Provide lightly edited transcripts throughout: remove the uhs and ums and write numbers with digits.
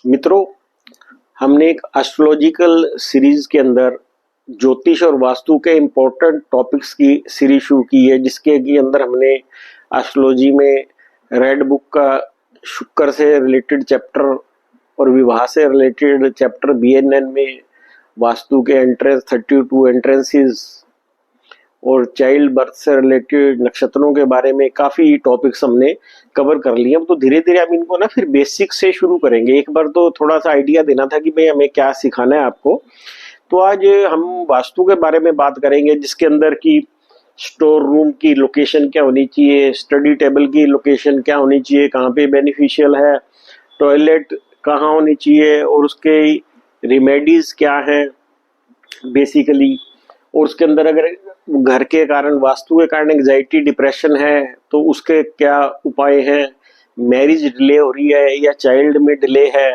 मित्रों, हमने एक एस्ट्रोलॉजिकल सीरीज के अंदर ज्योतिष और वास्तु के इम्पोर्टेंट टॉपिक्स की सीरीज शुरू की है, जिसके के अंदर हमने एस्ट्रोलॉजी में रेड बुक का शुक्र से रिलेटेड चैप्टर और विवाह से रिलेटेड चैप्टर, बीएनएन में वास्तु के एंट्रेंस 32 एंट्रेंसेस और चाइल्ड बर्थ से रिलेटेड नक्षत्रों के बारे में काफ़ी टॉपिक्स हमने कवर कर लिए। अब तो धीरे धीरे हम इनको ना फिर बेसिक से शुरू करेंगे। एक बार तो थोड़ा सा आइडिया देना था कि भाई हमें क्या सिखाना है आपको। तो आज हम वास्तु के बारे में बात करेंगे, जिसके अंदर की स्टोर रूम की लोकेशन क्या होनी चाहिए, स्टडी टेबल की लोकेशन क्या होनी चाहिए, कहाँ पे बेनिफिशियल है, टॉयलेट कहाँ होनी चाहिए और उसके रिमेडीज क्या है बेसिकली। और उसके अंदर अगर घर के कारण, वास्तु के कारण एंग्जाइटी डिप्रेशन है तो उसके क्या उपाय हैं, मैरिज डिले हो रही है या चाइल्ड में डिले है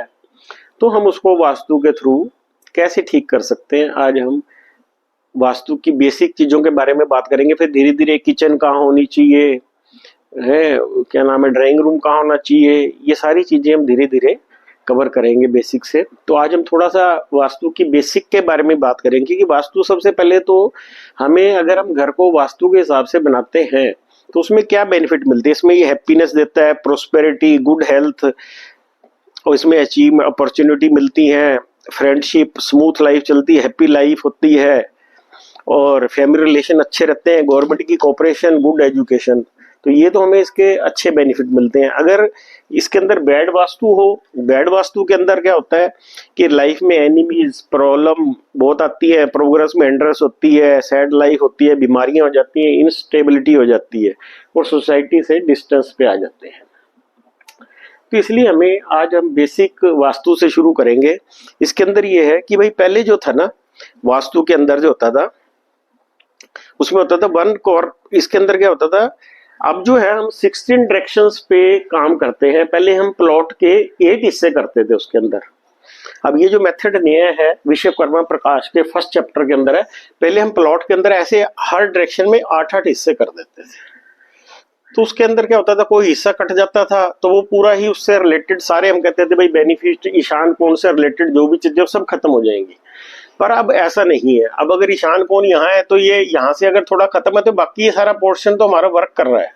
तो हम उसको वास्तु के थ्रू कैसे ठीक कर सकते हैं। आज हम वास्तु की बेसिक चीजों के बारे में बात करेंगे। फिर धीरे धीरे किचन कहाँ होनी चाहिए है, क्या नाम है, ड्राइंग रूम कहाँ होना चाहिए, ये सारी चीजें हम धीरे धीरे कवर करेंगे बेसिक से। तो आज हम थोड़ा सा वास्तु की बेसिक के बारे में बात करेंगे कि वास्तु सबसे पहले तो हमें, अगर हम घर को वास्तु के हिसाब से बनाते हैं तो उसमें क्या बेनिफिट मिलते हैं। इसमें ये हैप्पीनेस देता है, प्रोस्पेरिटी, गुड हेल्थ, और इसमें अचीव अपॉर्चुनिटी मिलती है, फ्रेंडशिप, स्मूथ लाइफ चलती है, हैप्पी लाइफ होती है और फैमिली रिलेशन अच्छे रहते हैं, गवर्नमेंट की कोऑपरेशन, गुड एजुकेशन। तो ये तो हमें इसके अच्छे बेनिफिट मिलते हैं। अगर इसके अंदर बैड वास्तु हो, बैड वास्तु के अंदर क्या होता है कि लाइफ में एनिमीज, प्रॉब्लम बहुत आती है, प्रोग्रेस में हिंड्रेंस होती है, सैड लाइफ होती है, बीमारियां हो जाती हैं, इंस्टेबिलिटी हो जाती है और सोसाइटी से डिस्टेंस पे आ जाते हैं। तो इसलिए हमें आज हम बेसिक वास्तु से शुरू करेंगे। इसके अंदर ये है कि भाई पहले जो था ना, वास्तु के अंदर जो होता था उसमें होता था वन कोर। इसके अंदर क्या होता था, अब जो है हम 16 डायरेक्शंस पे काम करते हैं। पहले हम प्लॉट के 8 हिस्से करते थे उसके अंदर। अब ये जो मेथड नया है विश्वकर्मा प्रकाश के फर्स्ट चैप्टर के अंदर है। पहले हम प्लॉट के अंदर ऐसे हर डायरेक्शन में 8-8 हिस्से कर देते थे। तो उसके अंदर क्या होता था, कोई हिस्सा कट जाता था तो वो पूरा ही उससे रिलेटेड सारे, हम कहते थे भाई बेनिफिट ईशान कोण से रिलेटेड जो भी चीजें सब खत्म हो जाएंगी। पर अब ऐसा नहीं है। अब अगर ईशान कोण यहाँ है तो ये यहाँ से अगर थोड़ा खत्म है तो बाकी ये सारा पोर्शन तो हमारा वर्क कर रहा है।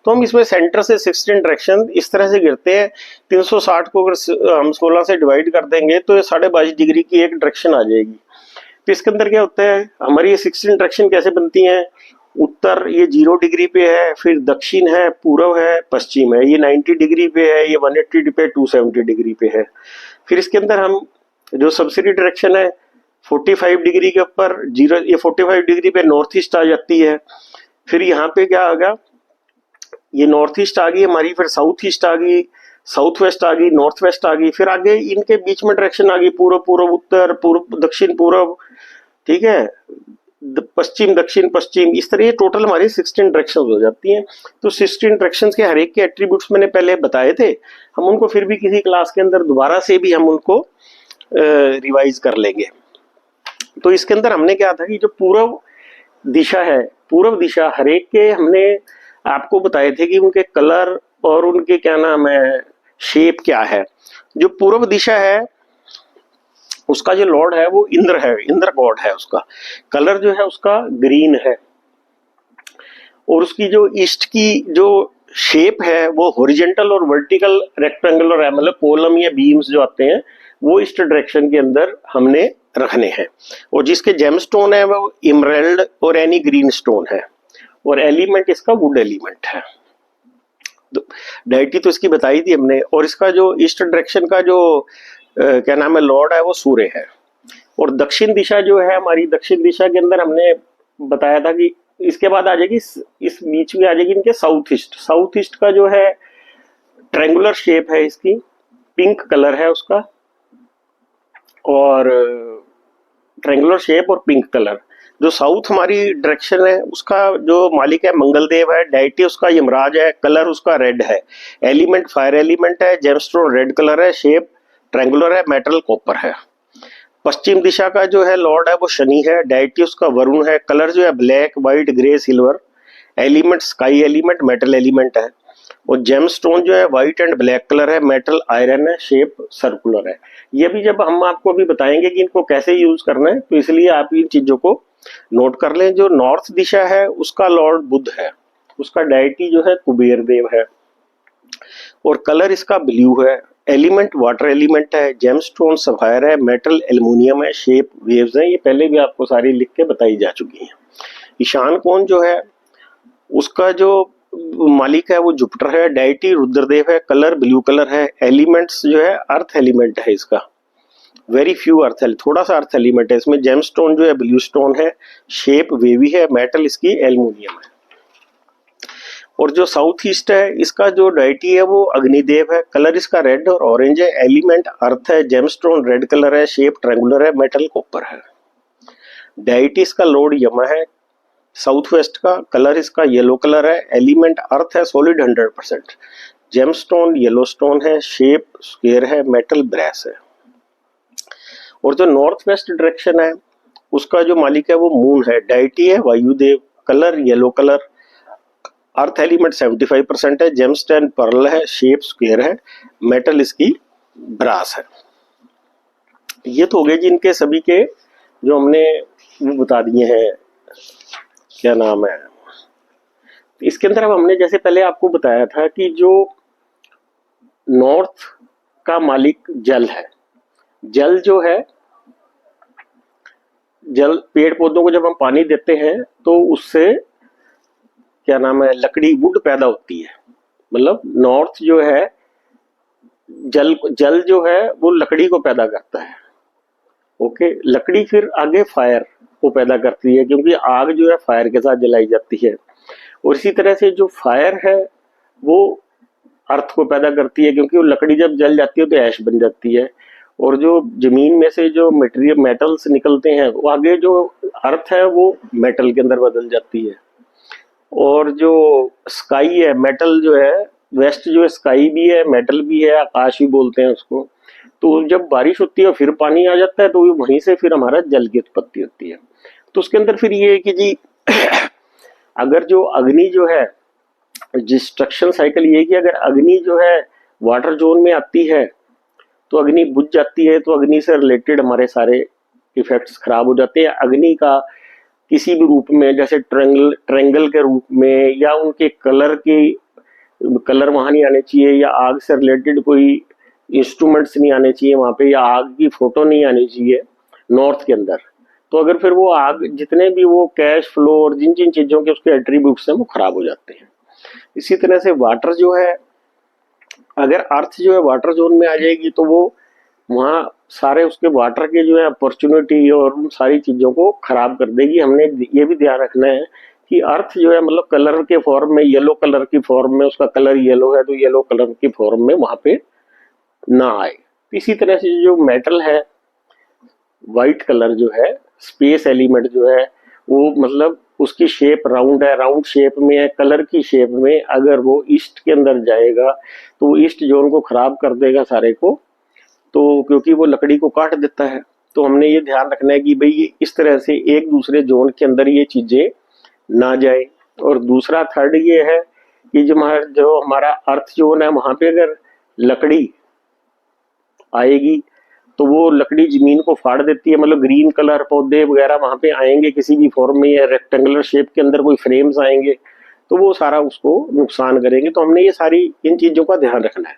तो हम इसमें सेंटर से 16 डायरेक्शन इस तरह से गिरते हैं। 360 को अगर हम 16 से डिवाइड कर देंगे तो ये 22.5 डिग्री की एक डायरेक्शन आ जाएगी। तो इसके अंदर क्या होता है, हमारी ये 16 डायरेक्शन कैसे बनती हैं। उत्तर ये 0 डिग्री पे है, फिर दक्षिण है, पूर्व है, पश्चिम है, ये 90 डिग्री पे है, ये 180 डिग्री पे, 270 डिग्री पे है। फिर इसके अंदर हम जो सबसिडी डायरेक्शन है 45 डिग्री के ऊपर 0, ये 45 डिग्री पे नॉर्थ ईस्ट आ जाती है। फिर यहाँ पे क्या आ गया, ये नॉर्थ ईस्ट आ गई हमारी, फिर साउथ ईस्ट आ गई, साउथ वेस्ट आ गई, नॉर्थ वेस्ट आ गई, फिर आगे इनके बीच में डायरेक्शन आ गई पूर्व पूर्व, उत्तर पूर्व, दक्षिण पूर्व, ठीक है, पश्चिम दक्षिण पश्चिम। इस तरह ये टोटल हमारी 16 डायरेक्शंस हो जाती हैं। तो 16 डायरेक्शंस के हर एक के एट्रीब्यूट्स मैंने पहले बताए थे, हम उनको फिर भी किसी क्लास के अंदर दोबारा से भी हम उनको रिवाइज कर लेंगे। तो इसके अंदर हमने क्या था कि जो पूर्व दिशा है, पूर्व दिशा हर एक के हमने आपको बताए थे कि उनके कलर और उनके क्या नाम है, शेप क्या है। जो पूर्व दिशा है उसका जो लॉर्ड है वो इंद्र है, इंद्र गॉड है। उसका कलर जो है उसका ग्रीन है और उसकी जो ईस्ट की जो शेप है वो हॉरिजॉन्टल और वर्टिकल रेक्टेंगुलर है, मतलब कॉलम या बीम्स जो आते हैं वो ईस्ट डायरेक्शन के अंदर हमने रखने हैं। और जिसके जेमस्टोन है वो इमराल्ड और एनी ग्रीन स्टोन है और एलिमेंट इसका वुड एलिमेंट है। तो डायटी तो इसकी बताई थी हमने। और इसका जो ईस्ट डायरेक्शन का जो क्या नाम है, लॉर्ड है वो सूर्य है। और दक्षिण दिशा जो है हमारी, दक्षिण दिशा के अंदर हमने बताया था कि इसके बाद आ जाएगी, इस बीच में आ जाएगी इनके साउथ ईस्ट। साउथ ईस्ट का जो है ट्रायंगुलर शेप है, इसकी पिंक कलर है उसका, और ट्रायंगुलर शेप और पिंक कलर। जो साउथ हमारी डायरेक्शन है उसका जो मालिक है मंगलदेव है, डायटी उसका यमराज है, कलर उसका रेड है, एलिमेंट फायर एलिमेंट है, जेमस्टोन रेड कलर है, शेप ट्रायंगुलर है, मेटल कॉपर है। पश्चिम दिशा का जो है लॉर्ड है वो शनि है, डायटी उसका वरुण है, कलर जो है black, white, grey, silver, element sky element, metal element है। और जेमस्टोन जो है व्हाइट एंड ब्लैक कलर है, मेटल आयरन है, शेप सर्कुलर है। ये भी जब हम आपको अभी बताएंगे कि इनको कैसे यूज करना है, तो इसलिए आप इन चीजों को नोट कर लें। जो नॉर्थ दिशा है उसका लॉर्ड बुध है, उसका डायटी जो है कुबेर देव है, और कलर इसका ब्लू है, एलिमेंट वाटर एलिमेंट है, जेमस्टोन सफायर है, मेटल एल्युमिनियम है, शेप वेव्स है। ये पहले भी आपको सारी लिख के बताई जा चुकी हैं। ईशान कोण जो है उसका जो मालिक है वो जुपिटर है, डायटी रुद्रदेव है, कलर ब्लू कलर है, एलिमेंट्स जो है अर्थ एलिमेंट है इसका, वेरी फ्यू अर्थ, थोड़ा सा अर्थ एलिमेंट है इसमें। जेमस्टोन जो है ब्लू स्टोन है, शेप वेवी है, मेटल इसकी एल्युमिनियम है। और जो साउथ ईस्ट है इसका जो डायटी है वो अग्निदेव है, कलर इसका रेड और ऑरेंज है, एलिमेंट अर्थ है, जेमस्टोन रेड कलर है, शेप ट्रायंगुलर है, मेटल कॉपर है। डायटी इसका लॉर्ड यमा है साउथ वेस्ट का, कलर इसका येलो कलर है, एलिमेंट अर्थ है, सॉलिड 100%, जेमस्टोन येलो स्टोन है, शेप स्क्वायर है, मेटल ब्रैस है। और जो नॉर्थ वेस्ट डायरेक्शन है उसका जो मालिक है वो मून है, डायटी है Vayudev, colour yellow colour, earth element 75% है, जेमस्टोन पर्ल है, शेप स्क्वायर है, मेटल इसकी ब्रास है। ये तो हो गए जी इनके सभी के जो हमने वो बता दिए हैं, क्या नाम है। इसके अंदर अब हमने जैसे पहले आपको बताया था कि जो नॉर्थ का मालिक जल है, जल जो है, जल पेड़ पौधों को जब हम पानी देते हैं तो उससे क्या नाम है लकड़ी वुड पैदा होती है। मतलब नॉर्थ जो है जल जल जो है वो लकड़ी को पैदा करता है। ओके, लकड़ी फिर आगे फायर को पैदा करती है, क्योंकि आग जो है फायर के साथ जलाई जाती है। और इसी तरह से जो फायर है वो अर्थ को पैदा करती है, क्योंकि वो लकड़ी जब जल जाती है तो ऐश बन जाती है। और जो जमीन में से जो मटेरियल मेटल्स निकलते हैं वो आगे जो अर्थ है वो मेटल के अंदर बदल जाती है। और जो स्काई है, मेटल जो है, वेस्ट जो है स्काई भी है, मेटल भी है, आकाश भी बोलते हैं उसको। तो जब बारिश होती है और फिर पानी आ जाता है तो वहीं से फिर हमारा जल की उत्पत्ति होती है। तो उसके अंदर फिर ये है कि जी अगर जो अग्नि जो है, डिस्ट्रक्शन साइकिल ये है कि अगर अग्नि जो है वाटर जोन में आती है तो अग्नि बुझ जाती है, तो अग्नि से रिलेटेड हमारे सारे इफेक्ट्स खराब हो जाते हैं। अग्नि का किसी भी रूप में, जैसे ट्रेंगल के रूप में, या उनके कलर वहां नहीं आने चाहिए, या आग से रिलेटेड कोई इंस्ट्रूमेंट्स नहीं आने चाहिए वहां पे, या आग की फोटो नहीं आनी चाहिए नॉर्थ के अंदर। तो अगर फिर वो आग जितने भी वो कैश फ्लो और जिन जिन चीजों के उसके एट्रीब्यूट्स हैं वो खराब हो जाते हैं। इसी तरह से वाटर जो है, अगर अर्थ जो है वाटर जोन में आ जाएगी तो वो वहाँ सारे उसके वाटर के जो है अपॉर्चुनिटी और उन सारी चीजों को खराब कर देगी। हमने ये भी ध्यान रखना है कि अर्थ जो है मतलब कलर के फॉर्म में, येलो कलर की फॉर्म में, उसका कलर येलो है तो येलो कलर की फॉर्म में वहां पे ना आए। इसी तरह से जो मेटल है, व्हाइट कलर जो है, स्पेस एलिमेंट जो है वो मतलब उसकी शेप राउंड है, राउंड शेप में है, कलर की शेप में, अगर वो ईस्ट के अंदर जाएगा तो वो ईस्ट जोन को खराब कर देगा सारे को, तो क्योंकि वो लकड़ी को काट देता है। तो हमने ये ध्यान रखना है कि भाई ये इस तरह से एक दूसरे जोन के अंदर ये चीजें ना जाए। और दूसरा थर्ड ये है कि जो हमारा अर्थ जोन है वहां पे अगर लकड़ी आएगी तो वो लकड़ी जमीन को फाड़ देती है, मतलब ग्रीन कलर पौधे वगैरह वहां पे आएंगे किसी भी फॉर्म में, या रेक्टेंगुलर शेप के अंदर कोई फ्रेम्स आएंगे तो वो सारा उसको नुकसान करेंगे। तो हमने ये सारी इन चीजों का ध्यान रखना है।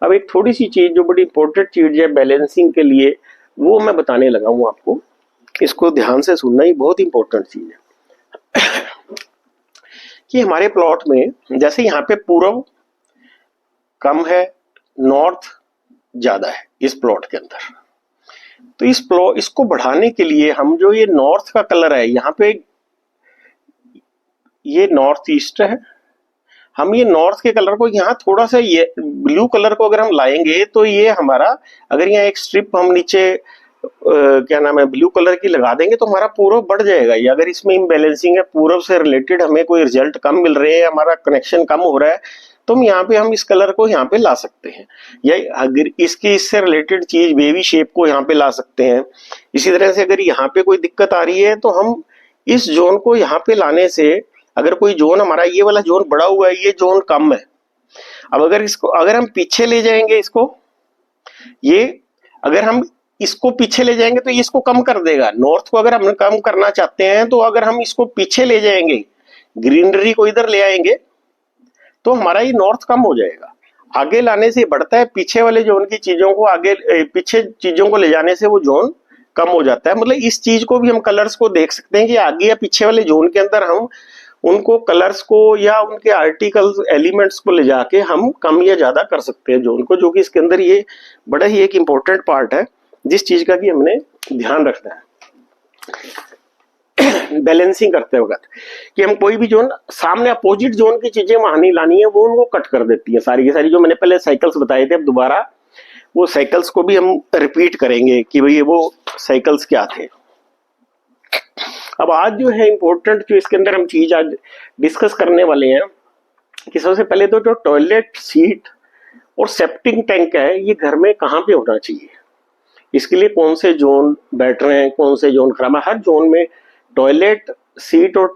अब एक थोड़ी सी चीज जो बड़ी इंपॉर्टेंट चीज है बैलेंसिंग के लिए, वो मैं बताने लगा हूं आपको, इसको ध्यान से सुनना, ही बहुत इंपॉर्टेंट चीज है कि हमारे प्लॉट में जैसे यहाँ पे पूर्व कम है, नॉर्थ ज्यादा है इस प्लॉट के अंदर, तो इसको बढ़ाने के लिए हम जो ये नॉर्थ का कलर है, यहाँ पे ये नॉर्थ ईस्ट है, हम ये नॉर्थ के कलर को यहाँ थोड़ा सा ये ब्लू कलर को अगर हम लाएंगे तो ये हमारा, अगर यहाँ एक स्ट्रिप हम नीचे क्या नाम है ब्लू कलर की लगा देंगे तो हमारा पूर्व बढ़ जाएगा। ये अगर इसमें इम्बैलेंसिंग है, पूर्व से रिलेटेड हमें कोई रिजल्ट कम मिल रहे हैं, हमारा कनेक्शन कम हो रहा है, तो हम यहाँ पे हम इस कलर को यहाँ पे ला सकते हैं, या अगर इससे रिलेटेड चीज वेवी शेप को यहाँ पे ला सकते हैं। इसी तरह से अगर यहाँ पे कोई दिक्कत आ रही है तो हम इस जोन को यहाँ पे लाने से, अगर कोई जोन हमारा ये वाला जोन बड़ा हुआ है, ये जोन कम है, अब अगर हम पीछे ले जाएंगे इसको, ये अगर हम इसको पीछे ले जाएंगे तो ये इसको कम कर देगा। नॉर्थ को अगर हम कम करना चाहते हैं तो अगर हम इसको पीछे ले जाएंगे, ग्रीनरी को इधर ले आएंगे, तो हमारा ये नॉर्थ कम हो जाएगा। आगे लाने से बढ़ता है, पीछे वाले जोन की चीजों को आगे, पीछे चीजों को ले जाने से वो जोन कम हो जाता है। मतलब इस चीज को भी हम कलर्स को देख सकते हैं कि आगे या पीछे वाले जोन के अंदर हम उनको कलर्स को या उनके आर्टिकल्स एलिमेंट्स को ले जाके हम कम या ज्यादा कर सकते हैं जोन को, जो कि इसके अंदर ये बड़ा ही एक इम्पोर्टेंट पार्ट है जिस चीज का कि हमने ध्यान रखना है बैलेंसिंग करते वक्त, कि हम कोई भी जोन सामने अपोजिट जोन की चीजें वहां नहीं लानी है, वो उनको कट कर देती है सारी की सारी। जो मैंने पहले साइकिल्स बताए थे, अब दोबारा वो साइकिल्स को भी हम रिपीट करेंगे कि भाई वो साइकिल्स क्या थे। अब आज जो है इम्पोर्टेंट जो इसके अंदर हम चीज आज डिस्कस करने वाले हैं कि सबसे पहले तो जो टॉयलेट सीट और सेप्टिक टैंक है ये घर में कहाँ पे होना चाहिए, इसके लिए कौन से जोन बैठ रहे हैं, कौन से जोन खराब है। हर जोन में टॉयलेट सीट और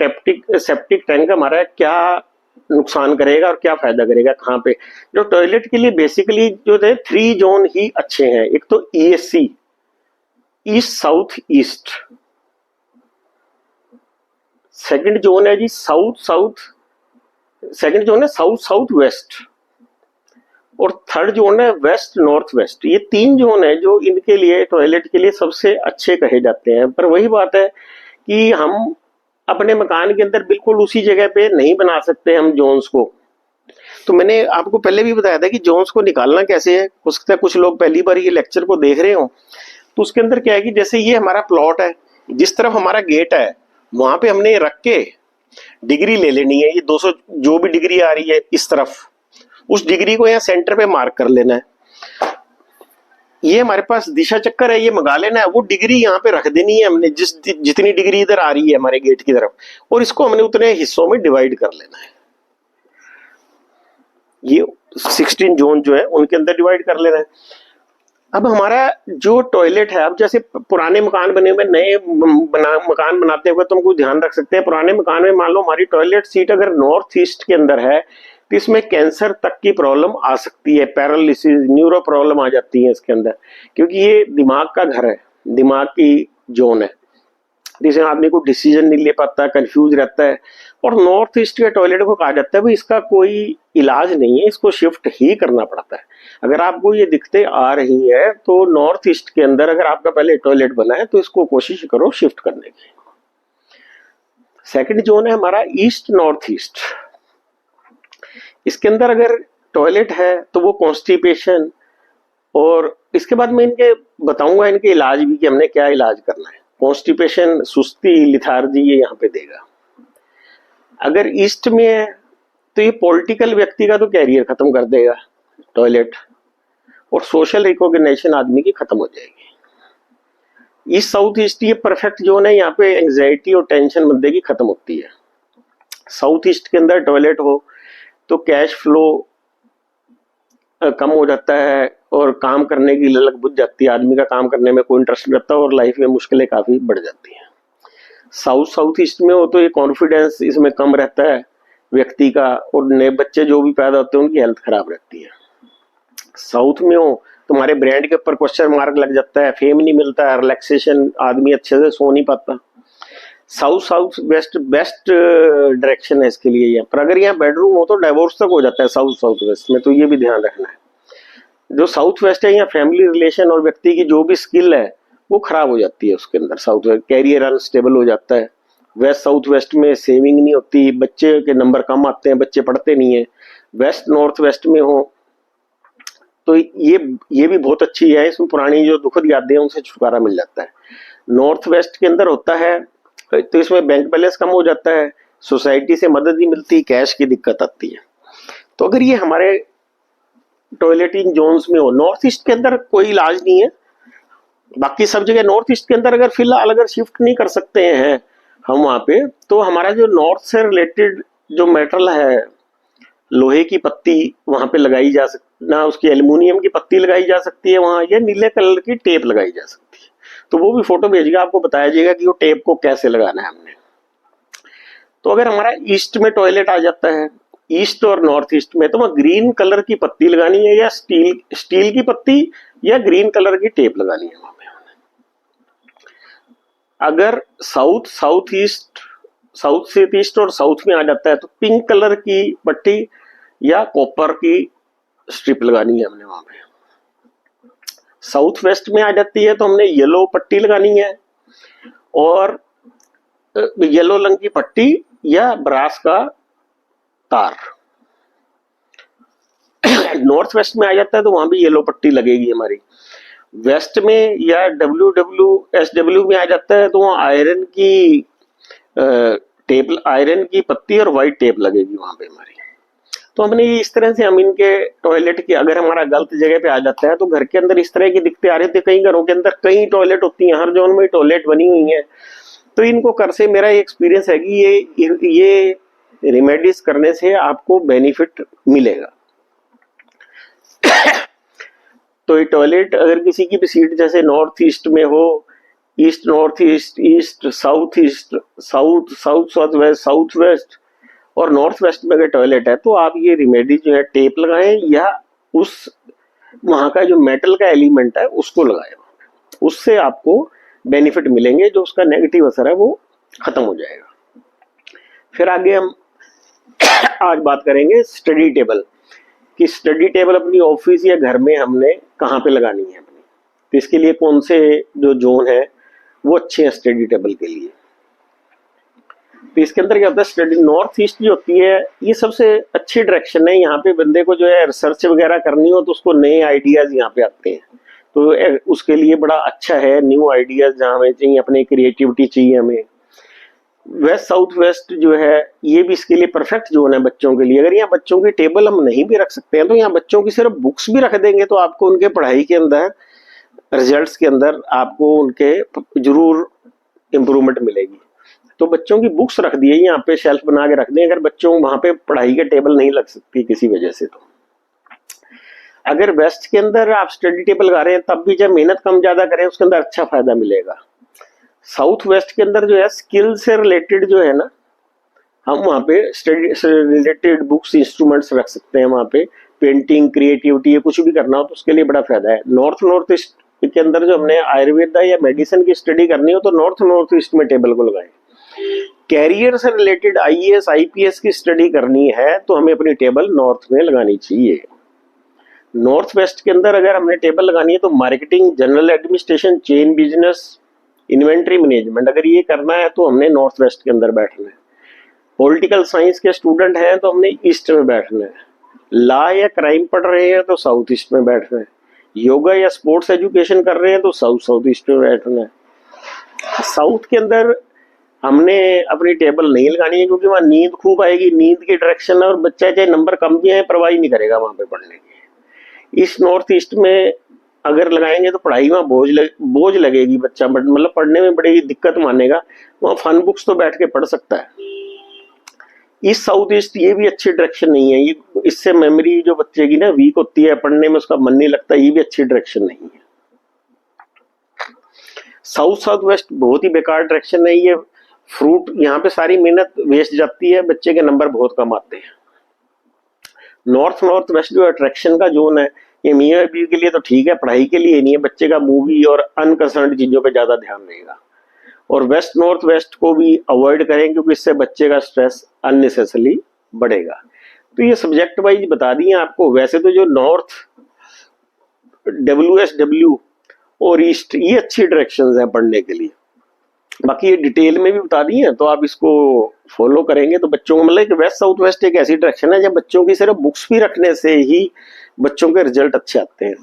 सेप्टिक टैंक हमारा क्या नुकसान करेगा और क्या फायदा करेगा कहाँ पे। जो टॉयलेट के लिए बेसिकली जो थे 3 जोन ही अच्छे हैं। एक तो ESC, east south east. Second zone है जी सेकंड जोन है साउथ साउथ वेस्ट, और थर्ड जोन है वेस्ट नॉर्थ वेस्ट। ये 3 जोन है जो इनके लिए टॉयलेट के लिए सबसे अच्छे कहे जाते हैं। पर वही बात है कि हम अपने मकान के अंदर बिल्कुल उसी जगह पे नहीं बना सकते हम जोन्स को। तो मैंने आपको पहले भी बताया था कि जोन्स को निकालना कैसे है। हो सकता है कुछ लोग पहली बार ये लेक्चर को देख रहे हो, तो उसके अंदर क्या है कि जैसे ये हमारा प्लॉट है, जिस तरफ हमारा गेट है वहां पे हमने रख के डिग्री ले लेनी है। ये 200 जो भी डिग्री आ रही है इस तरफ, उस डिग्री को यहाँ सेंटर पे मार्क कर लेना है। ये हमारे पास दिशा चक्कर है, ये मंगा लेना है। वो डिग्री यहाँ पे रख देनी है हमने, जितनी डिग्री इधर आ रही है हमारे गेट की तरफ, और इसको हमने उतने हिस्सों में डिवाइड कर लेना है। ये 16 जोन जो है उनके अंदर डिवाइड कर लेना है। अब हमारा जो टॉयलेट है, अब जैसे पुराने मकान बने हुए नए मकान बनाते हुए तो हमको ध्यान रख सकते हैं। पुराने मकान में मान लो हमारी टॉयलेट सीट अगर नॉर्थ ईस्ट के अंदर है तो इसमें कैंसर तक की प्रॉब्लम आ सकती है, पैरालिसिस, न्यूरो प्रॉब्लम आ जाती है इसके अंदर, क्योंकि ये दिमाग का घर है, दिमाग की जोन है, जिसे आदमी को डिसीजन नहीं ले पाता, कंफ्यूज रहता है। और नॉर्थ ईस्ट के टॉयलेट को कहा जाता है भाई इसका कोई इलाज नहीं है, इसको शिफ्ट ही करना पड़ता है। अगर आपको ये दिक्कतें आ रही है तो नॉर्थ ईस्ट के अंदर अगर आपका पहले टॉयलेट बना है तो इसको कोशिश करो शिफ्ट करने की। सेकंड जोन है हमारा ईस्ट नॉर्थ ईस्ट। इसके अंदर अगर टॉयलेट है तो वो कॉन्स्टिपेशन, और इसके बाद मैं इनके बताऊंगा इनके इलाज भी कि हमने क्या इलाज करना है। कॉन्स्टिपेशन, सुस्ती, लिथार्जी ये यहाँ पे देगा। अगर ईस्ट में है तो ये पॉलिटिकल व्यक्ति का तो कैरियर खत्म कर देगा टॉयलेट, और सोशल रिकॉग्निशन आदमी की खत्म हो जाएगी। ईस्ट साउथ ईस्ट ये परफेक्ट जोन है, यहाँ पे एंजाइटी और टेंशन बंदे की खत्म होती है। साउथ ईस्ट के अंदर टॉयलेट हो तो कैश फ्लो कम हो जाता है और काम करने की ललक बुझ जाती है, आदमी का काम करने में कोई इंटरेस्ट नहीं रहता और लाइफ में मुश्किलें काफी बढ़ जाती हैं। साउथ ईस्ट में हो तो ये कॉन्फिडेंस इसमें कम रहता है व्यक्ति का, और नए बच्चे जो भी पैदा होते हैं उनकी हेल्थ खराब रहती है। साउथ में हो तुम्हारे ब्रांड के ऊपर क्वेश्चन मार्क लग जाता है, फेम नहीं मिलता है, रिलैक्सेशन, आदमी अच्छे से सो नहीं पाता। South south west best direction है इसके लिए। पर अगर यहाँ बेडरूम हो तो डाइवोर्स तक हो जाता है साउथ साउथ वेस्ट में, तो ये भी ध्यान रखना है। जो साउथ वेस्ट है यहाँ फैमिली रिलेशन और व्यक्ति की जो भी स्किल है वो खराब हो जाती है उसके अंदर। साउथ वेस्ट कैरियर अनस्टेबल हो जाता है। वेस्ट साउथ वेस्ट में सेविंग नहीं होती, बच्चे के नंबर कम आते हैं, बच्चे पढ़ते नहीं है। वेस्ट नॉर्थ वेस्ट में हो तो ये भी बहुत अच्छी है, इसमें पुरानी जो दुखद यादें हैं उनसे छुटकारा मिल जाता है। नॉर्थ वेस्ट के अंदर होता है तो इसमें बैंक बैलेंस कम हो जाता है, सोसाइटी से मदद नहीं मिलती, कैश की दिक्कत आती है। तो अगर ये हमारे टॉयलेटिंग जोन्स में हो, नॉर्थ ईस्ट के अंदर कोई इलाज नहीं है, बाकी सब जगह नॉर्थ ईस्ट के अंदर अगर फिलहाल अगर शिफ्ट नहीं कर सकते हैं हम वहां पे, तो हमारा जो नॉर्थ से रिलेटेड जो मेटल है, लोहे की पत्ती वहां पे लगाई जा सकती ना, उसकी एल्यूमिनियम की पत्ती लगाई जा सकती है वहां, या नीले कलर की टेप लगाई जा सकती है। तो वो भी फोटो भेजिएगा, आपको बताया जाएगा कि वो टेप को कैसे लगाना है हमने। तो अगर हमारा ईस्ट में टॉयलेट आ जाता है ईस्ट और नॉर्थ ईस्ट में, तो वहां ग्रीन कलर की पत्ती लगानी है या स्टील की पत्ती या ग्रीन कलर की टेप लगानी है वहां पे। अगर साउथ से ईस्ट और साउथ में आ जाता है तो पिंक कलर की पट्टी या कॉपर की स्ट्रिप लगानी है हमने वहां पे। साउथ वेस्ट में आ जाती है तो हमने येलो पट्टी लगानी है और येलो रंग की पट्टी या ब्रास का तार। नॉर्थ वेस्ट में आ जाता है तो वहां भी येलो पट्टी लगेगी हमारी। वेस्ट में या SW में आ जाता है तो वहां आयरन की पत्ती और व्हाइट टेप लगेगी वहां पे हमारी। तो हमने इस तरह से हम इनके टॉयलेट की, अगर हमारा गलत जगह पे आ जाता है तो घर के अंदर इस तरह की दिक्कतें आ रही थी। कई घरों के अंदर कई टॉयलेट होती हैं, हर जोन में टॉयलेट बनी हुई है। तो इनको कर से मेरा एक्सपीरियंस है कि ये रिमेडीज करने से आपको बेनिफिट मिलेगा। तो ये टॉयलेट अगर किसी की भी सीट जैसे नॉर्थ ईस्ट में हो, east north east, east south east, south south south west, south west और नॉर्थ वेस्ट में अगर टॉयलेट है तो आप ये रिमेडी जो है टेप लगाएं या उस वहां का जो मेटल का एलिमेंट है उसको लगाएं। उससे आपको बेनिफिट मिलेंगे, जो उसका नेगेटिव असर है वो खत्म हो जाएगा। फिर आगे हम आज बात करेंगे स्टडी टेबल कि स्टडी टेबल अपनी ऑफिस या घर में हमने कहाँ पे लगानी है अपनी। तो इसके लिए कौन से जो जोन है वो अच्छे हैं स्टडी टेबल के लिए। तो इसके अंदर क्या होता है, स्टडी नॉर्थ ईस्ट जो होती है ये सबसे अच्छी डायरेक्शन है। यहाँ पे बंदे को जो है रिसर्च वगैरह करनी हो तो उसको नए आइडियाज यहाँ पे आते हैं, तो उसके लिए बड़ा अच्छा है। न्यू आइडियाज जहाँ हमें चाहिए, अपने क्रिएटिविटी चाहिए हमें। वेस्ट साउथ वेस्ट जो है ये भी इसके लिए परफेक्ट जोन है बच्चों के लिए। अगर यहाँ बच्चों की टेबल हम नहीं भी रख सकते हैं तो यहाँ बच्चों की सिर्फ बुक्स भी रख देंगे तो आपको उनके पढ़ाई के अंदर, रिजल्ट्स के अंदर आपको उनके जरूर इम्प्रूवमेंट मिलेगी। तो बच्चों की बुक्स रख दिए यहाँ पे, शेल्फ बना के रख दें अगर बच्चों वहां पे पढ़ाई के टेबल नहीं लग सकती किसी वजह से। तो अगर वेस्ट के अंदर आप स्टडी टेबल लगा रहे हैं तब भी जब मेहनत कम ज्यादा करें उसके अंदर अच्छा फायदा मिलेगा। साउथ वेस्ट के अंदर जो है स्किल से रिलेटेड जो है ना, हम वहाँ पे स्टडी से रिलेटेड बुक्स इंस्ट्रूमेंट्स रख सकते हैं। वहाँ पे पेंटिंग, क्रिएटिविटी, ये कुछ भी करना हो तो उसके लिए बड़ा फायदा है। नॉर्थ ईस्ट के अंदर जो हमने आयुर्वेदा या मेडिसिन की स्टडी करनी हो तो नॉर्थ ईस्ट में टेबल को लगाएं। कैरियर से रिलेटेड IAS IPS की स्टडी करनी है तो हमें अपनी टेबल नॉर्थ में लगानी चाहिए। नॉर्थ वेस्ट के अंदर अगर हमने टेबल लगानी है तो marketing, general administration, chain business, inventory management, अगर ये करना है तो हमने नॉर्थ वेस्ट के अंदर बैठना है। पॉलिटिकल साइंस के स्टूडेंट हैं तो हमने ईस्ट में बैठना है। लॉ या क्राइम पढ़ रहे हैं तो साउथ ईस्ट में बैठना है। योगा या स्पोर्ट्स एजुकेशन कर रहे हैं तो साउथ ईस्ट में बैठना है। साउथ के अंदर हमने अपनी टेबल नहीं लगानी है क्योंकि वहाँ नींद खूब आएगी, नींद की डायरेक्शन है और बच्चा चाहे नंबर कम भी है परवाह नहीं करेगा वहां पे पढ़ने की। इस नॉर्थ ईस्ट में अगर लगाएंगे तो पढ़ाई में बोझ लगेगी, बच्चा मतलब पढ़ने में बड़ी दिक्कत मानेगा। वहाँ फन बुक्स तो बैठ के पढ़ सकता है। इस साउथ ईस्ट ये भी अच्छी डायरेक्शन नहीं है, ये इससे मेमोरी जो बच्चे की ना वीक होती है, पढ़ने में उसका मन नहीं लगता, ये भी अच्छी डायरेक्शन नहीं है। साउथ वेस्ट बहुत ही बेकार डायरेक्शन है। ये फ्रूट, यहाँ पे सारी मेहनत वेस्ट जाती है, बच्चे के नंबर बहुत कम आते हैं। नॉर्थ वेस्ट जो अट्रैक्शन का जोन है ये मियाँ बीवी के लिए तो ठीक है, पढ़ाई के लिए नहीं है। बच्चे का मूवी और अनकंसर्न्ड चीजों पे ज्यादा ध्यान रहेगा। और वेस्ट नॉर्थ वेस्ट को भी अवॉइड करें क्योंकि इससे बच्चे का स्ट्रेस अननेसेसरली बढ़ेगा। तो ये सब्जेक्ट वाइज बता दिए आपको। वैसे तो जो नॉर्थ, WSW और ईस्ट ये अच्छी डायरेक्शंस हैं पढ़ने के लिए। बाकी ये डिटेल में भी बता दी है तो आप इसको फॉलो करेंगे तो बच्चों को मतलब वेस्ट साउथ वेस्ट एक ऐसी डायरेक्शन है जब बच्चों की सिर्फ बुक्स भी रखने से ही बच्चों के रिजल्ट अच्छे आते हैं।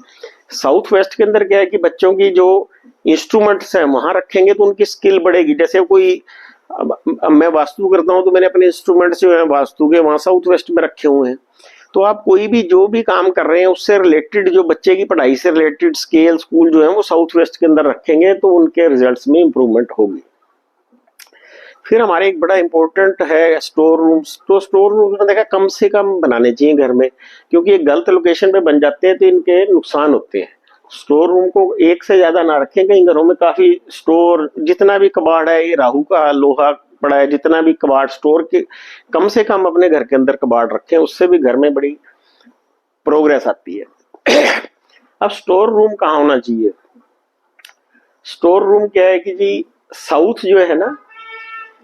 साउथ वेस्ट के अंदर क्या है कि बच्चों की जो इंस्ट्रूमेंट्स हैं वहां रखेंगे तो उनकी स्किल बढ़ेगी। जैसे कोई अब मैं वास्तु करता हूँ तो मैंने अपने इंस्ट्रूमेंट्स जो है वास्तु के वहां साउथ वेस्ट में रखे हुए हैं। तो आप कोई भी जो भी काम कर रहे हैं उससे रिलेटेड, जो बच्चे की पढ़ाई से रिलेटेड स्केल स्कूल जो है वो साउथ वेस्ट के अंदर रखेंगे तो उनके रिजल्ट्स में इंप्रूवमेंट होगी। फिर हमारे एक बड़ा इंपॉर्टेंट है स्टोर रूम्स। तो स्टोर रूम में देखा कम से कम बनाने चाहिए घर में, क्योंकि ये गलत लोकेशन पे बन जाते हैं तो इनके नुकसान होते हैं। स्टोर रूम को एक से ज्यादा ना रखें। कई घरों में काफी स्टोर, जितना भी कबाड़ है ये राहु का, लोहा पड़ा है, जितना भी कबाड़ स्टोर के कम से कम अपने घर के अंदर कबाड़ रखें, उससे भी घर में बड़ी प्रोग्रेस आती है। अब स्टोर रूम कहाँ होना चाहिए? स्टोर रूम क्या है कि जी साउथ जो है ना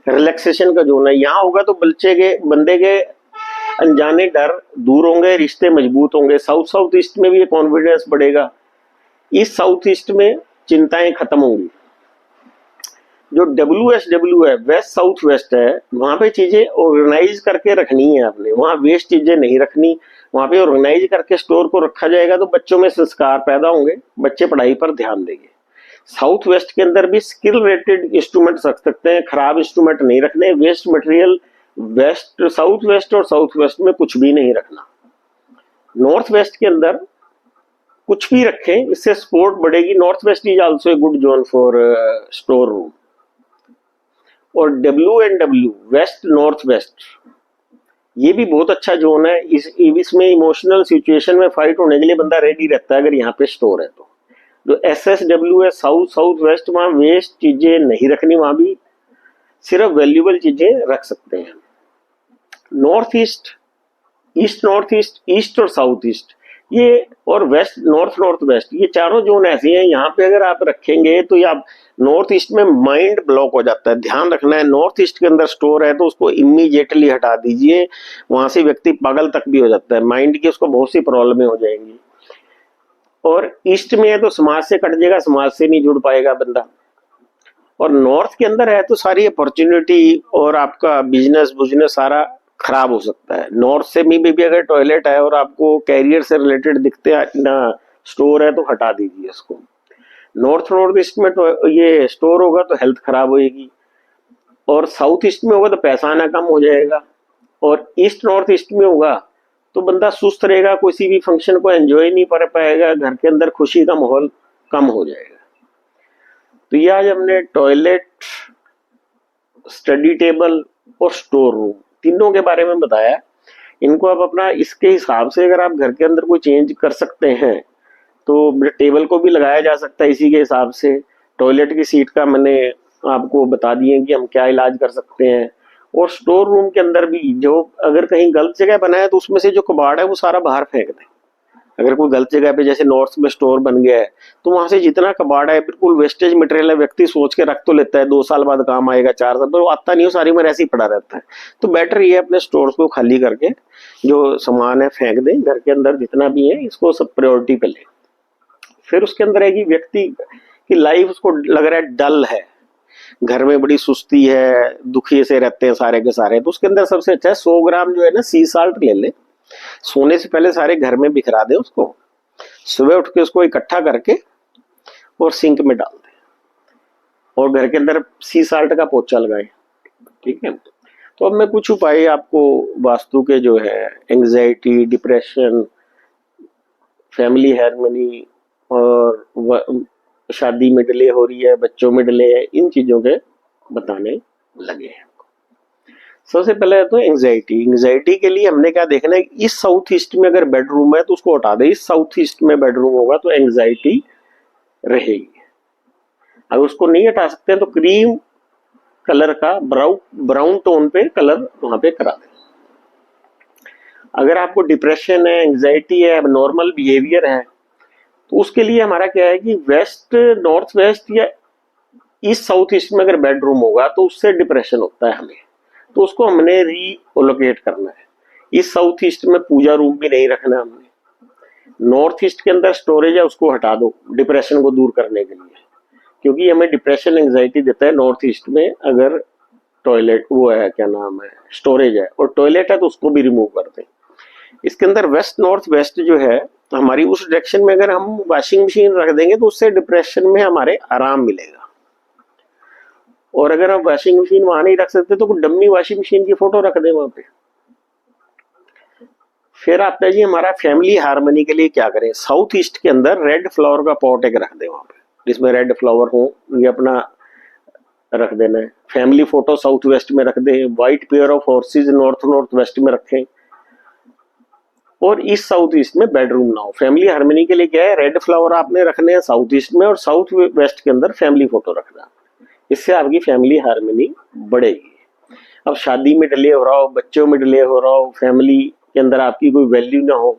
रिलैक्सेशन का जोन है, यहाँ होगा तो बंदे के अनजाने डर दूर होंगे, रिश्ते मजबूत होंगे। साउथ ईस्ट में भी कॉन्फिडेंस बढ़ेगा, इस साउथ ईस्ट में चिंताएं खत्म होंगी। जो WSW है, वेस्ट साउथ वेस्ट है, वहां पे चीजें ऑर्गेनाइज करके रखनी है आपने, वहां वेस्ट चीजें नहीं रखनी, वहां पे ऑर्गेनाइज करके स्टोर को रखा जाएगा तो बच्चों में संस्कार पैदा होंगे, बच्चे पढ़ाई पर ध्यान देंगे। साउथ वेस्ट के अंदर भी स्किल रेटेड इंस्ट्रूमेंट रख सकते हैं, खराब इंस्ट्रूमेंट नहीं रखने। Waste material west south west और साउथ वेस्ट में कुछ भी नहीं रखना। नॉर्थ वेस्ट के अंदर कुछ भी रखें, इससे सपोर्ट बढ़ेगी। North west is also a good zone for store room. और WNW वेस्ट नॉर्थ वेस्ट ये भी बहुत अच्छा जोन है। इसमें इमोशनल सिचुएशन में फाइट होने के लिए बंदा रेडी रहता है अगर यहाँ पे स्टोर है तो। जो SSW है साउथ साउथ वेस्ट, वहां वेस्ट चीजें नहीं रखनी, वहां भी सिर्फ वैल्यूएबल चीजें रख सकते हैं। North east, east north east, east और साउथ ईस्ट ये, और वेस्ट नॉर्थ नॉर्थ वेस्ट, ये चारों जोन ऐसे हैं, यहाँ पे अगर आप रखेंगे तो या नॉर्थ ईस्ट में माइंड ब्लॉक हो जाता है। ध्यान रखना है, नॉर्थ ईस्ट के अंदर स्टोर है तो उसको इमीडिएटली हटा दीजिए, वहां से व्यक्ति पागल तक भी हो जाता है, माइंड की उसको बहुत सी प्रॉब्लमें हो जाएंगी। और ईस्ट में है तो समाज से कट जाएगा, समाज से नहीं जुड़ पाएगा बंदा। और नॉर्थ के अंदर है तो सारी अपॉर्चुनिटी और आपका बिजनेस बिजनेस सारा खराब हो सकता है। नॉर्थ से भी अगर टॉयलेट है और आपको कैरियर से रिलेटेड दिखते ना स्टोर है तो हटा दीजिए इसको। नॉर्थ नॉर्थ ईस्ट में तो ये स्टोर होगा तो हेल्थ खराब होएगी, और साउथ ईस्ट में होगा तो पैसा आना कम हो जाएगा, और ईस्ट नॉर्थ ईस्ट में होगा तो बंदा सुस्त रहेगा, किसी भी फंक्शन को एंजॉय नहीं कर पाएगा, घर के अंदर खुशी का माहौल कम हो जाएगा। तो ये आज हमने टॉयलेट, स्टडी टेबल और स्टोर रूम तीनों के बारे में बताया। इनको आप अपना इसके हिसाब से अगर आप घर के अंदर कोई चेंज कर सकते हैं तो टेबल को भी लगाया जा सकता है इसी के हिसाब से। टॉयलेट की सीट का मैंने आपको बता दिए कि हम क्या इलाज कर सकते हैं। और स्टोर रूम के अंदर भी जो अगर कहीं गलत जगह बना है तो उसमें से जो कबाड़ है वो सारा बाहर फेंक दें। अगर कोई गलत जगह पे जैसे नॉर्थ में स्टोर बन गया है तो वहां से जितना कबाड़ है बिल्कुल वेस्टेज मटेरियल है, व्यक्ति सोच के रख तो लेता है 2 साल बाद काम आएगा, 4 साल, पर वो आता नहीं, वो सारी उम्र ऐसे ही पड़ा रहता है। तो बेटर ये अपने स्टोर्स को खाली करके जो सामान है फेंक दें, घर के अंदर जितना भी है इसको सब प्रायोरिटी पे लें। फिर उसके अंदर है कि व्यक्ति की लाइफ उसको लग रहा है डल है, घर में बड़ी सुस्ती है, दुखी से रहते हैं सारे के सारे, तो उसके अंदर सबसे अच्छा है 100 ग्राम जो है ना सी साल्ट ले ले, सोने से पहले सारे घर में बिखरा दे उसको, सुबह उठ के उसको इकट्ठा करके और सिंक में डाल दे और घर के अंदर सी साल्ट का पोछा लगाए। ठीक है। तो अब मैं कुछ उपाय आपको वास्तु के जो है एंजाइटी, डिप्रेशन, फैमिली हार्मनी और शादी में डिले हो रही है, बच्चों में डिले है, इन चीजों के बताने लगे हैं। सबसे पहले तो एंजाइटी के लिए हमने क्या देखना है, इस साउथ ईस्ट में अगर बेडरूम है तो उसको हटा दे, इस साउथ ईस्ट में बेडरूम होगा तो एंजाइटी रहेगी। अगर उसको नहीं हटा सकते हैं तो क्रीम कलर का ब्राउन टोन पे कलर वहां पे करा दें। अगर आपको डिप्रेशन है, एंजाइटी है, नॉर्मल बिहेवियर है तो उसके लिए हमारा क्या है कि वेस्ट नॉर्थ वेस्ट या ईस्ट साउथ ईस्ट में अगर बेडरूम होगा तो उससे डिप्रेशन होता है हमें, तो उसको हमने रीओलोकेट करना है। इस साउथ ईस्ट में पूजा रूम भी नहीं रखना हमने। नॉर्थ ईस्ट के अंदर स्टोरेज है उसको हटा दो डिप्रेशन को दूर करने के लिए, क्योंकि हमें डिप्रेशन एंजाइटी देता है नॉर्थ ईस्ट में अगर टॉयलेट वो है, क्या नाम है, स्टोरेज है और टॉयलेट है तो उसको भी रिमूव कर दें। इसके अंदर वेस्ट नॉर्थ वेस्ट जो है हमारी उस डायरेक्शन में अगर हम वॉशिंग मशीन रख देंगे तो उससे डिप्रेशन में हमारे आराम मिलेगा। और अगर हम वॉशिंग मशीन वहां नहीं रख सकते तो कोई डम्मी वॉशिंग मशीन की फोटो रख दें वहां पे। फिर आता है जी हमारा फैमिली हार्मनी के लिए क्या करें। साउथ ईस्ट के अंदर रेड फ्लावर का पॉट एक रख दे वहां पे, जिसमें रेड फ्लावर हो, ये अपना रख देना है। फैमिली फोटो साउथ वेस्ट में रख दे। White pair of horses north north west में रखें। और इस साउथ ईस्ट में बेडरूम ना हो। फैमिली हार्मनी के लिए क्या है, रेड फ्लावर आपने रखने हैं साउथ ईस्ट में और साउथ वेस्ट के अंदर फैमिली फोटो रखना। इससे आपकी फैमिली हार्मनी बढ़ेगी। अब शादी में डिले हो रहा हो, बच्चों में डिले हो रहा हो, फैमिली के अंदर आपकी कोई वैल्यू ना हो,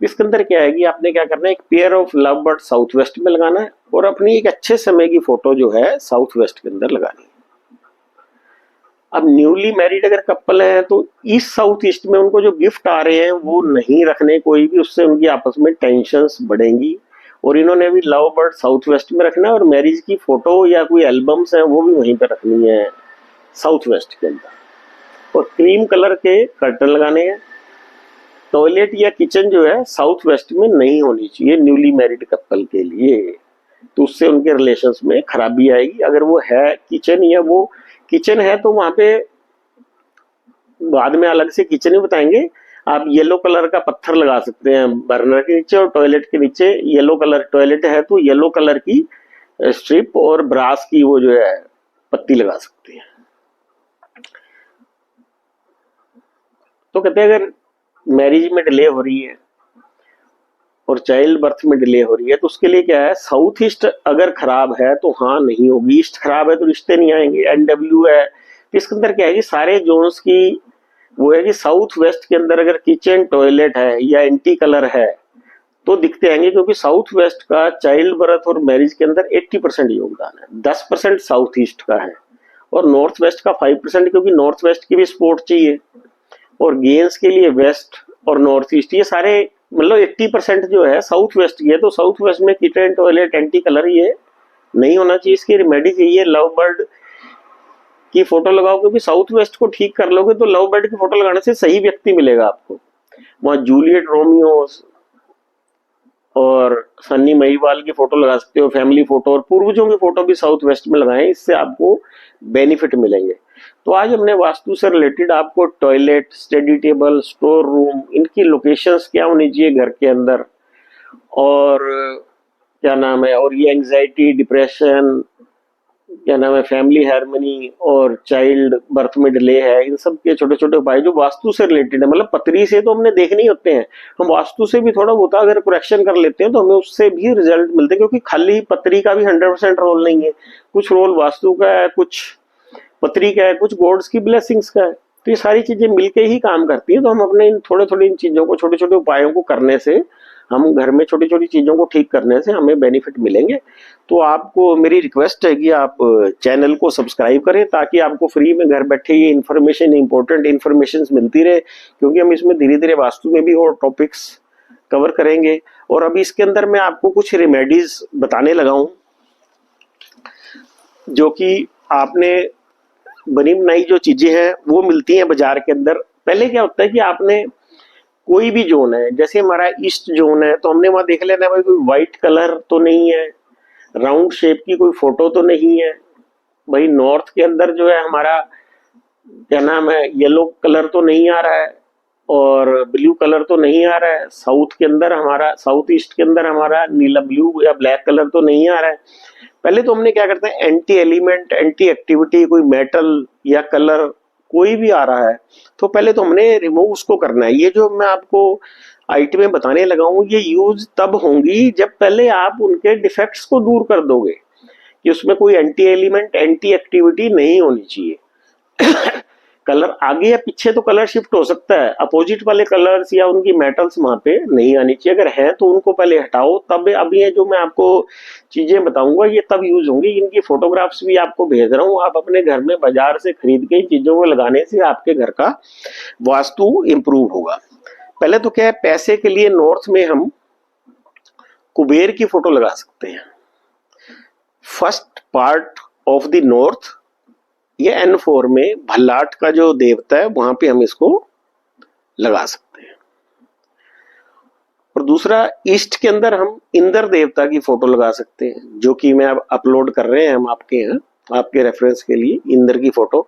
इसके अंदर क्या है कि आपने क्या करना है, एक pair of love bird south west में लगाना है और अपनी एक अच्छे समय की फोटो जो है साउथ वेस्ट के अंदर लगानी है। अब न्यूली मैरिड अगर कपल है तो ईस्ट साउथ ईस्ट में उनको जो गिफ्ट आ रहे हैं वो नहीं रखने कोई भी, उससे उनकी आपस में टेंशंस बढ़ेंगी। और इन्होंने भी लव बर्ड साउथ वेस्ट में रखना है और मैरिज की फोटो या कोई एल्बम्स हैं वो भी वहीं पे रखनी है साउथ वेस्ट के अंदर। और क्रीम कलर के कर्टन लगाने हैं। टॉयलेट या किचन जो है साउथ वेस्ट में नहीं होनी चाहिए न्यूली मैरिड कपल के लिए, तो उससे उनके रिलेशंस में खराबी आएगी। अगर वो है किचन या वो किचन है तो वहां पे बाद में अलग से किचन ही बताएंगे, आप येलो कलर का पत्थर लगा सकते हैं बर्नर के नीचे और टॉयलेट के नीचे येलो कलर, टॉयलेट है तो येलो कलर की स्ट्रिप और ब्रास की वो जो है पत्ती लगा सकते हैं। तो कहते हैं अगर मैरिज में डिले हो रही है और चाइल्ड बर्थ में डिले हो रही है तो उसके लिए क्या है, साउथ ईस्ट अगर खराब है तो हाँ नहीं होगी, ईस्ट खराब है तो रिश्ते नहीं आएंगे। एनडब्ल्यू है तो इसके अंदर क्या है कि सारे जोन्स की वो है कि साउथ वेस्ट के अंदर अगर किचन टॉयलेट है या एंटी कलर है तो दिखते आएंगे, क्योंकि साउथ वेस्ट का चाइल्ड बर्थ और मैरिज के अंदर 80% योगदान है, 10% साउथ ईस्ट का है और नॉर्थ वेस्ट का 5%, क्योंकि नॉर्थ वेस्ट की भी सपोर्ट चाहिए और गेम्स के लिए वेस्ट और नॉर्थ ईस्ट ये सारे मतलब 80% जो है साउथ वेस्ट की है। तो साउथ वेस्ट में किचन टॉयलेट एंटी कलर ये नहीं होना चाहिए। इसकी रेमेडी चाहिए लव बर्ड की फोटो लगाओ, क्योंकि साउथ वेस्ट को ठीक कर लोगे तो लव बर्ड की फोटो लगाने से सही व्यक्ति मिलेगा आपको। वहां जूलियट रोमियो और सन्नी महिवाल की फोटो लगा सकते हो, फैमिली फोटो और पूर्वजों की फोटो भी साउथ वेस्ट में लगाएं, इससे आपको बेनिफिट मिलेंगे। तो आज हमने वास्तु से रिलेटेड आपको toilet, study table, store room, इनकी लोकेशंस क्या होनी चाहिए घर के अंदर और क्या नाम है, और ये एंजाइटी, डिप्रेशन, क्या नाम है, फैमिली हार्मनी और चाइल्ड बर्थ में डिले है, इन सब के छोटे छोटे उपाय जो वास्तु से रिलेटेड है। मतलब पत्री से तो हमने देखने ही होते हैं, हम वास्तु से भी थोड़ा बहुत अगर करेक्शन कर लेते हैं तो हमें उससे भी रिजल्ट मिलते हैं, क्योंकि खाली पत्री का भी 100% रोल नहीं है, कुछ रोल वास्तु का है, कुछ पत्री का है, कुछ गॉड्स की ब्लेसिंग्स का है। तो ये सारी चीजें मिलके ही काम करती है। तो हम अपने इन थोड़े थोड़े इन चीजों को, छोटे छोटे उपायों को करने से, हम घर में छोटी छोटी चीजों को ठीक करने से हमें बेनिफिट मिलेंगे। तो आपको मेरी रिक्वेस्ट है कि आप चैनल को सब्सक्राइब करें ताकि आपको फ्री में घर बैठे ये इन्फॉर्मेशन, इंपॉर्टेंट इन्फॉर्मेशन मिलती रहे, क्योंकि हम इसमें धीरे धीरे वास्तु में भी और टॉपिक्स कवर करेंगे। और अभी इसके अंदर मैं आपको कुछ रेमेडीज बताने लगा हूं जो कि आपने बनी बनाई जो चीजें हैं वो मिलती हैं बाजार के अंदर। पहले क्या होता है कि आपने कोई भी जोन है, जैसे हमारा ईस्ट जोन है तो हमने वहां देख लेना भाई कोई व्हाइट कलर तो नहीं है, राउंड शेप की कोई फोटो तो नहीं है। भाई नॉर्थ के अंदर जो है हमारा क्या नाम है, येलो कलर तो नहीं आ रहा है और ब्लू कलर तो नहीं आ रहा है। साउथ के अंदर हमारा, साउथ ईस्ट के अंदर हमारा नीला ब्लू या ब्लैक कलर तो नहीं आ रहा है। पहले तो हमने क्या करते हैं, एंटी एलिमेंट, एंटी एक्टिविटी, कोई मेटल या कलर कोई भी आ रहा है तो पहले तो हमने रिमूव उसको करना है। ये जो मैं आपको आइटमें बताने लगा हूं ये यूज तब होंगी जब पहले आप उनके डिफेक्ट्स को दूर कर दोगे, कि उसमें कोई एंटी एलिमेंट, एंटी एक्टिविटी नहीं होनी चाहिए। कलर आगे या पीछे तो कलर शिफ्ट हो सकता है, अपोजिट वाले कलर्स या उनकी मेटल्स वहां पे नहीं आनी चाहिए। अगर है तो उनको पहले हटाओ, तब अब ये जो मैं आपको चीजें बताऊंगा ये तब यूज होंगी। इनकी फोटोग्राफ्स भी आपको भेज रहा हूँ, आप अपने घर में बाजार से खरीद के इन चीजों को लगाने से आपके घर का वास्तु इंप्रूव होगा। पहले तो क्या है, पैसे के लिए नॉर्थ में हम कुबेर की फोटो लगा सकते हैं। First part of the north, ये N4 में भल्लाट का जो देवता है वहां पे हम इसको लगा सकते हैं। और दूसरा, ईस्ट के अंदर हम इंद्र देवता की फोटो लगा सकते हैं, जो कि मैं अब अपलोड कर रहे हैं हम आपके यहाँ, आपके रेफरेंस के लिए। इंद्र की फोटो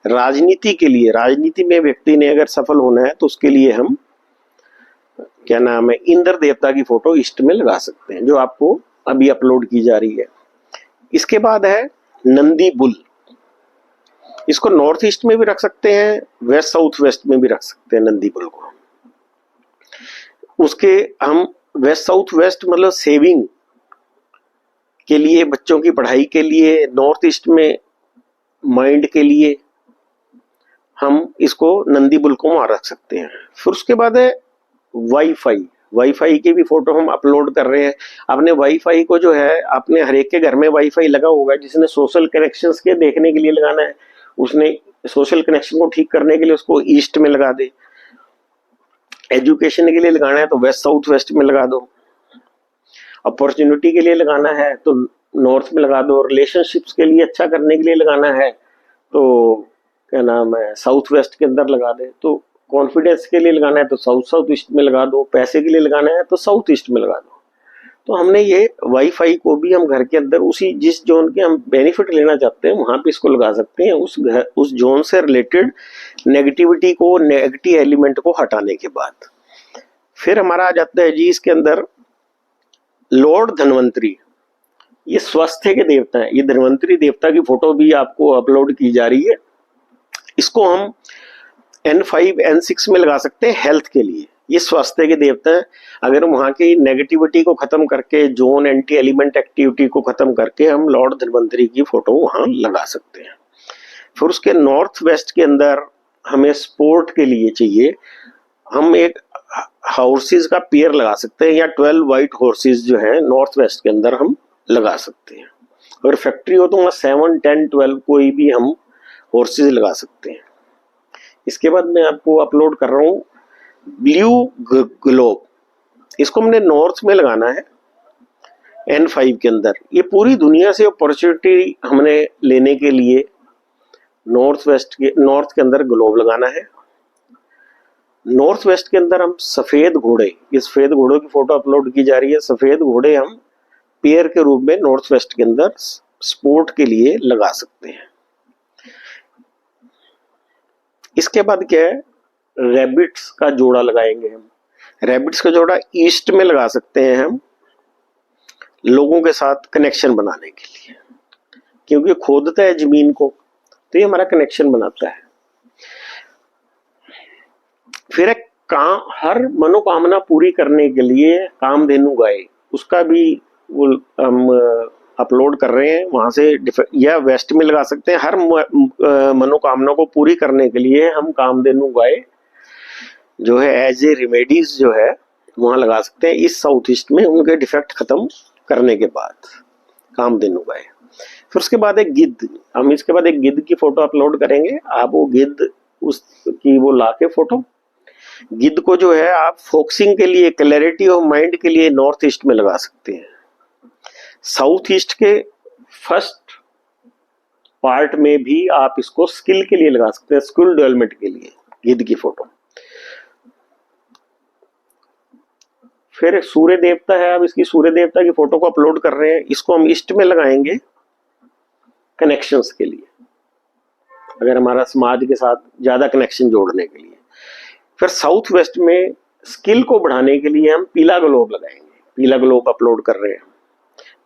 राजनीति के लिए, राजनीति में व्यक्ति ने अगर सफल होना है तो उसके लिए हम क्या नाम है, इंद्र देवता की फोटो ईस्ट में लगा सकते हैं, जो आपको अभी अपलोड की जा रही है। इसके बाद है नंदी बुल, इसको नॉर्थ ईस्ट में भी रख सकते हैं, वेस्ट साउथ वेस्ट में भी रख सकते हैं नंदी बुल को। उसके हम वेस्ट साउथ वेस्ट मतलब सेविंग के लिए, बच्चों की पढ़ाई के लिए, नॉर्थ ईस्ट में माइंड के लिए, हम इसको नंदी बुल को वहां रख सकते हैं। फिर उसके बाद है वाईफाई। वाईफाई की भी फोटो हम अपलोड कर रहे हैं। आपने वाईफाई को जो है, आपने हर एक के घर में वाईफाई लगा होगा। जिसने सोशल कनेक्शंस के देखने के लिए लगाना है, उसने सोशल कनेक्शन को ठीक करने के लिए उसको ईस्ट में लगा दे। एजुकेशन के लिए लगाना है तो वेस्ट साउथ वेस्ट में लगा दो। अपॉर्चुनिटी के लिए लगाना है तो नॉर्थ में लगा दो। रिलेशनशिप्स के लिए अच्छा करने के लिए लगाना है तो क्या नाम है, साउथ वेस्ट के अंदर लगा दे। तो कॉन्फिडेंस के लिए लगाना है तो साउथ साउथ ईस्ट में लगा दो। पैसे के लिए लगाना है तो साउथ ईस्ट में लगा दो। तो हमने ये वाईफाई को भी हम घर के अंदर उसी जिस जोन के हम बेनिफिट लेना चाहते हैं वहां पे इसको लगा सकते हैं। उस जोन से रिलेटेड नेगेटिविटी को, नेगेटिव एलिमेंट को हटाने के बाद फिर हमारा आ जाता है जी इसके अंदर लॉर्ड धन्वंतरी। ये स्वास्थ्य के देवता है। ये धन्वंतरी देवता की फोटो भी आपको अपलोड की जा रही है। इसको हम N5 N6 में लगा सकते हैं हेल्थ के लिए। ये स्वास्थ्य के देवता है। अगर वहां की नेगेटिविटी को खत्म करके, जोन एंटी एलिमेंट एक्टिविटी को खत्म करके हम लॉर्ड धन्वंतरी की फोटो वहां लगा सकते हैं। फिर उसके नॉर्थ वेस्ट के अंदर हमें स्पोर्ट के लिए चाहिए, हम एक हॉर्सेस का पेयर लगा सकते हैं या 12 व्हाइट हॉर्सेस जो है नॉर्थ वेस्ट के अंदर हम लगा सकते हैं। अगर फैक्ट्री हो तो वहां 7, 10, 12 कोई भी हम हॉर्सेस लगा सकते हैं। इसके बाद मैं आपको अपलोड कर रहा हूं ब्लू ग्लोब। इसको हमने नॉर्थ में लगाना है N5 के अंदर। ये पूरी दुनिया से अपॉर्चुनिटी हमने लेने के लिए नॉर्थ के अंदर ग्लोब लगाना है। नॉर्थ वेस्ट के अंदर हम सफेद घोड़े, ये सफेद घोड़ों की फोटो अपलोड की जा रही है। सफेद घोड़े हम पेयर के रूप में नॉर्थ वेस्ट के अंदर स्पोर्ट के लिए लगा सकते हैं। इसके बाद क्या है, रैबिट्स का जोड़ा लगाएंगे हम। रैबिट्स का जोड़ा ईस्ट में लगा सकते हैं हम लोगों के साथ कनेक्शन बनाने के लिए, क्योंकि खोदता है जमीन को तो ये हमारा कनेक्शन बनाता है। फिर एक हर मनोकामना पूरी करने के लिए कामधेनु गाय, उसका भी वो हम अपलोड कर रहे हैं वहां से। या वेस्ट में लगा सकते हैं। हर मनोकामना को पूरी करने के लिए हम कामधेनु गाय जो है एज ए रेमेडीज जो है वहां लगा सकते हैं इस साउथ ईस्ट में, उनके डिफेक्ट खत्म करने के बाद कामधेनु गाय। फिर उसके बाद एक गिद्ध, हम इसके बाद एक गिद्ध की फोटो अपलोड करेंगे। आप वो गिद्ध उसकी वो लाके फोटो, गिद्ध को जो है आप फोकसिंग के लिए, क्लैरिटी ऑफ माइंड के लिए नॉर्थ ईस्ट में लगा सकते हैं। साउथ ईस्ट के फर्स्ट पार्ट में भी आप इसको स्किल के लिए लगा सकते हैं, स्किल डेवलपमेंट के लिए गिद्ध की फोटो। फिर सूर्य देवता है, अब इसकी सूर्य देवता की फोटो को अपलोड कर रहे हैं। इसको हम ईस्ट में लगाएंगे कनेक्शंस के लिए, अगर हमारा समाज के साथ ज्यादा कनेक्शन जोड़ने के लिए। फिर साउथ वेस्ट में स्किल को बढ़ाने के लिए हम पीला ग्लोब लगाएंगे। पीला ग्लोब अपलोड कर रहे हैं।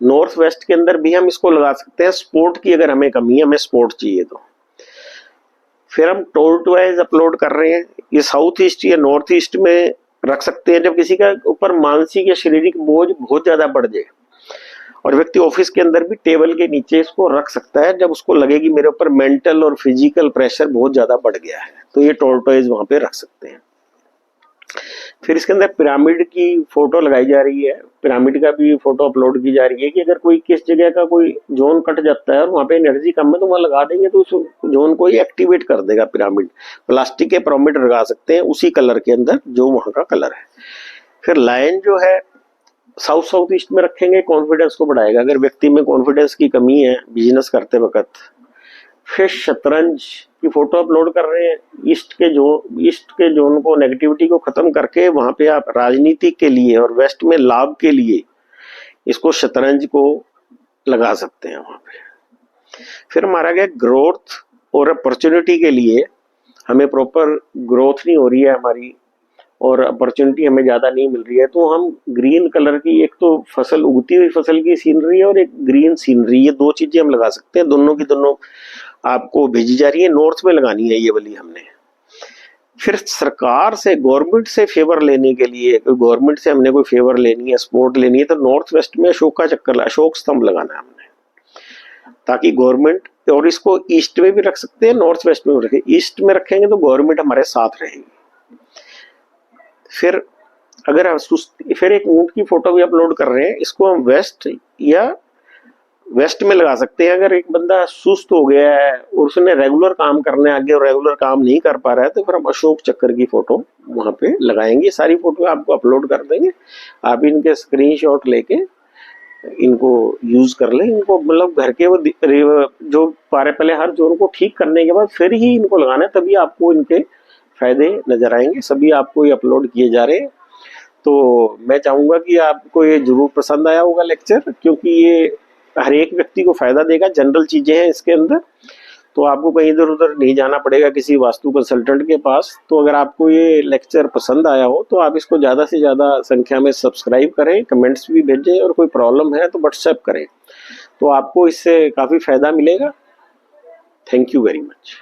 नॉर्थ वेस्ट के अंदर भी हम इसको लगा सकते हैं स्पोर्ट की, अगर हमें कमी है, हमें स्पोर्ट चाहिए तो। फिर हम टोर्ट वाइज अपलोड कर रहे हैं। ये साउथ ईस्ट या नॉर्थ ईस्ट में रख सकते हैं जब किसी का ऊपर मानसिक या शारीरिक बोझ बहुत ज्यादा बढ़ जाए, और व्यक्ति ऑफिस के अंदर भी टेबल के नीचे इसको रख सकता है जब उसको लगे कि मेरे ऊपर मेंटल और फिजिकल प्रेशर बहुत ज्यादा बढ़ गया है, तो ये टोर्टोइज वहां पे रख सकते हैं। फिर इसके अंदर पिरामिड की फोटो लगाई जा रही है। पिरामिड का भी फोटो अपलोड की जा रही है कि अगर कोई किस जगह का कोई जोन कट जाता है और वहां पे एनर्जी कम है तो वहां लगा देंगे तो उस जोन को ही एक्टिवेट कर देगा पिरामिड। प्लास्टिक के पिरामिड लगा सकते हैं उसी कलर के अंदर जो वहां का कलर है। फिर लायन जो है साउथ ईस्ट में रखेंगे, कॉन्फिडेंस को बढ़ाएगा अगर व्यक्ति में कॉन्फिडेंस की कमी है बिजनेस करते वक्त। फिर शतरंज की फोटो अपलोड कर रहे हैं। ईस्ट के जोन को, नेगेटिविटी को खत्म करके वहां पे आप राजनीति के लिए और वेस्ट में लाभ के लिए इसको शतरंज को लगा सकते हैं वहां पे। फिर हमारा गया ग्रोथ और अपॉर्चुनिटी के लिए, हमें प्रॉपर ग्रोथ नहीं हो रही है हमारी और अपॉर्चुनिटी हमें ज्यादा नहीं मिल रही है, तो हम ग्रीन कलर की, एक तो फसल, उगती हुई फसल की सीनरी है और एक ग्रीन सीनरी, ये दो चीजें हम लगा सकते हैं। दोनों की दोनों आपको भेजी जा रही है। नॉर्थ में लगानी है ये वाली हमने। फिर सरकार से, गवर्नमेंट से फेवर लेने के लिए, गवर्नमेंट से हमने कोई फेवर लेनी है, सपोर्ट लेनी है, तो नॉर्थ वेस्ट में अशोक का चक्कर, अशोक स्तंभ लगाना है हमने, ताकि गवर्नमेंट और इसको ईस्ट में भी रख सकते हैं, नॉर्थ वेस्ट में भी रखें। ईस्ट में रखेंगे तो गवर्नमेंट हमारे साथ रहेगी। फिर अगर हम फिर एक ऊंट की फोटो भी अपलोड कर रहे हैं, इसको हम वेस्ट या वेस्ट में लगा सकते हैं। अगर एक बंदा सुस्त हो गया है और उसने रेगुलर काम करने आगे और रेगुलर काम नहीं कर पा रहा है, तो फिर हम अशोक चक्र की फोटो वहां पे लगाएंगे। सारी फोटो आपको अपलोड कर देंगे, आप इनके स्क्रीनशॉट लेके इनको यूज कर लें। इनको मतलब घर के वो जो पहले हर जोड़ को ठीक करने के बाद फिर ही इनको लगाना है, तभी आपको इनके फायदे नजर आएंगे। सभी आपको ये अपलोड किए जा रहे हैं। तो मैं चाहूंगा कि आपको ये जरूर पसंद आया होगा लेक्चर, क्योंकि ये हर एक व्यक्ति को फायदा देगा। जनरल चीजें हैं इसके अंदर, तो आपको कहीं इधर उधर नहीं जाना पड़ेगा किसी वास्तु कंसल्टेंट के पास। तो अगर आपको ये लेक्चर पसंद आया हो तो आप इसको ज़्यादा से ज़्यादा संख्या में सब्सक्राइब करें, कमेंट्स भी भेजें, और कोई प्रॉब्लम है तो व्हाट्सएप करें, तो आपको इससे काफ़ी फायदा मिलेगा। Thank you very much.